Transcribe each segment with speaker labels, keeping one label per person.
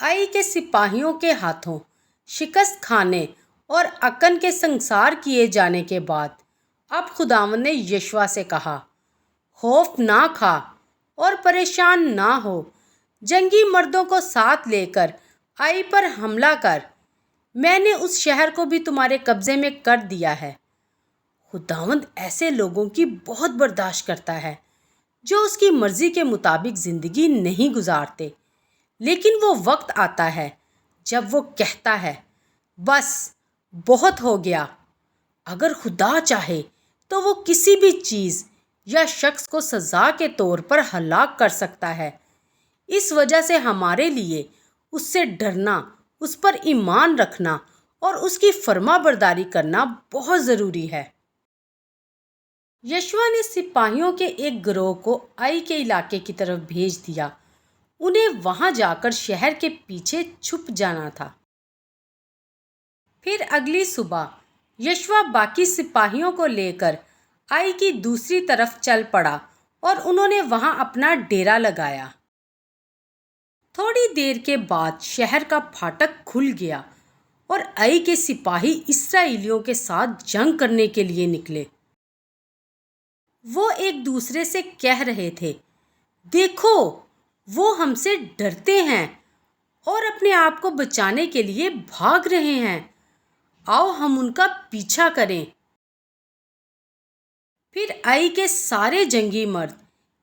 Speaker 1: आई के सिपाहियों के हाथों शिकस्त खाने और अकन के संसार किए जाने के बाद अब खुदावंद ने यशवा से कहा, खौफ ना खा और परेशान ना हो, जंगी मर्दों को साथ लेकर आई पर हमला कर, मैंने उस शहर को भी तुम्हारे कब्जे में कर दिया है। खुदावंद ऐसे लोगों की बहुत बर्दाश्त करता है जो उसकी मर्जी के मुताबिक ज़िंदगी नहीं गुजारते, लेकिन वो वक्त आता है जब वो कहता है, बस बहुत हो गया। अगर खुदा चाहे तो वो किसी भी चीज़ या शख्स को सज़ा के तौर पर हलाक कर सकता है। इस वजह से हमारे लिए उससे डरना, उस पर ईमान रखना और उसकी फर्माबरदारी करना बहुत ज़रूरी है। यशवा ने सिपाहियों के एक गिरोह को आई के इलाके की तरफ भेज दिया। उन्हें वहां जाकर शहर के पीछे छुप जाना था। फिर अगली सुबह यशवा बाकी सिपाहियों को लेकर आई की दूसरी तरफ चल पड़ा और उन्होंने वहां अपना डेरा लगाया। थोड़ी देर के बाद शहर का फाटक खुल गया और आई के सिपाही इस्राएलियों के साथ जंग करने के लिए निकले। वो एक दूसरे से कह रहे थे, देखो वो हमसे डरते हैं और अपने आप को बचाने के लिए भाग रहे हैं, आओ हम उनका पीछा करें। फिर आई के सारे जंगी मर्द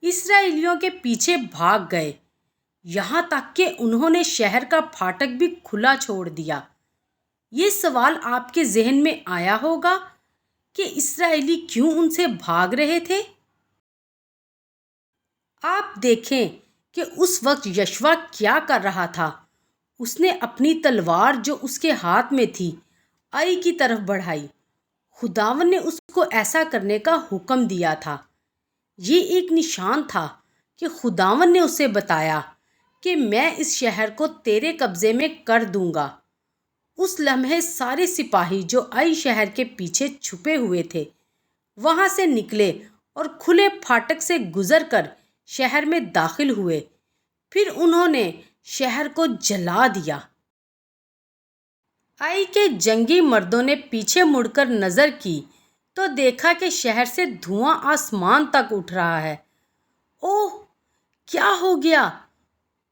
Speaker 1: इस्राएलियों के पीछे भाग गए, यहाँ तक कि उन्होंने शहर का फाटक भी खुला छोड़ दिया। ये सवाल आपके जहन में आया होगा कि इस्राएली क्यों उनसे भाग रहे थे? आप देखें कि उस वक्त यशवा क्या कर रहा था। उसने अपनी तलवार जो उसके हाथ में थी आई की तरफ बढ़ाई। खुदावन ने उसको ऐसा करने का हुक्म दिया था। ये एक निशान था कि खुदावन ने उसे बताया कि मैं इस शहर को तेरे कब्जे में कर दूंगा। उस लम्हे सारे सिपाही जो आई शहर के पीछे छुपे हुए थे वहां से निकले और खुले फाटक से गुजरकर शहर में दाखिल हुए। फिर उन्होंने शहर को जला दिया। आई के जंगी मर्दों ने पीछे मुड़कर नजर की तो देखा कि शहर से धुआं आसमान तक उठ रहा है। ओह, क्या हो गया?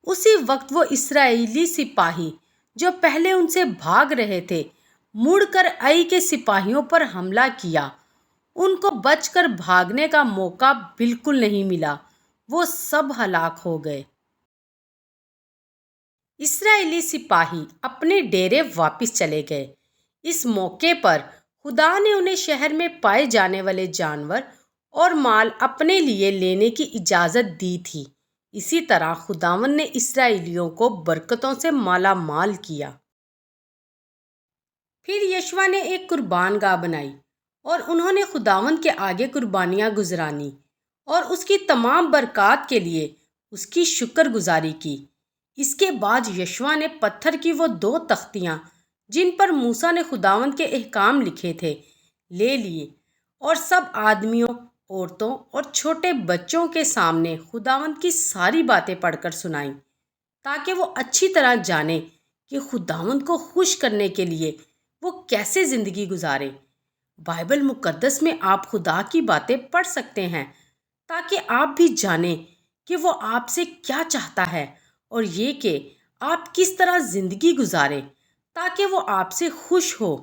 Speaker 1: उसी वक्त वो इस्राएली सिपाही जो पहले उनसे भाग रहे थे मुड़कर आई के सिपाहियों पर हमला किया। उनको बचकर भागने का मौका बिल्कुल नहीं मिला, वो सब हलाक हो गए। इस्राएली सिपाही अपने डेरे वापस चले गए। इस मौके पर खुदा ने उन्हें शहर में पाए जाने वाले जानवर और माल अपने लिए लेने की इजाज़त दी थी। इसी तरह खुदावन ने इस्राएलियों को बरकतों से माला माल किया। फिर यशवा ने एक कुर्बान गाह बनाई और उन्होंने खुदावन के आगे कुर्बानियाँ गुजरानी और उसकी तमाम बरक़ात के लिए उसकी शुक्रगुजारी की। इसके बाद यशवा ने पत्थर की वो 2 तख्तियाँ जिन पर मूसा ने खुदावन के अहकाम लिखे थे ले लिए और सब आदमियों, औरतों और छोटे बच्चों के सामने खुदावंद की सारी बातें पढ़कर सुनाई ताकि वो अच्छी तरह जाने कि खुदावंद को खुश करने के लिए वो कैसे ज़िंदगी गुजारे। बाइबल मुकद्दस में आप खुदा की बातें पढ़ सकते हैं ताकि आप भी जानें कि वो आपसे क्या चाहता है और ये कि आप किस तरह ज़िंदगी गुजारें ताकि वो आपसे खुश हो।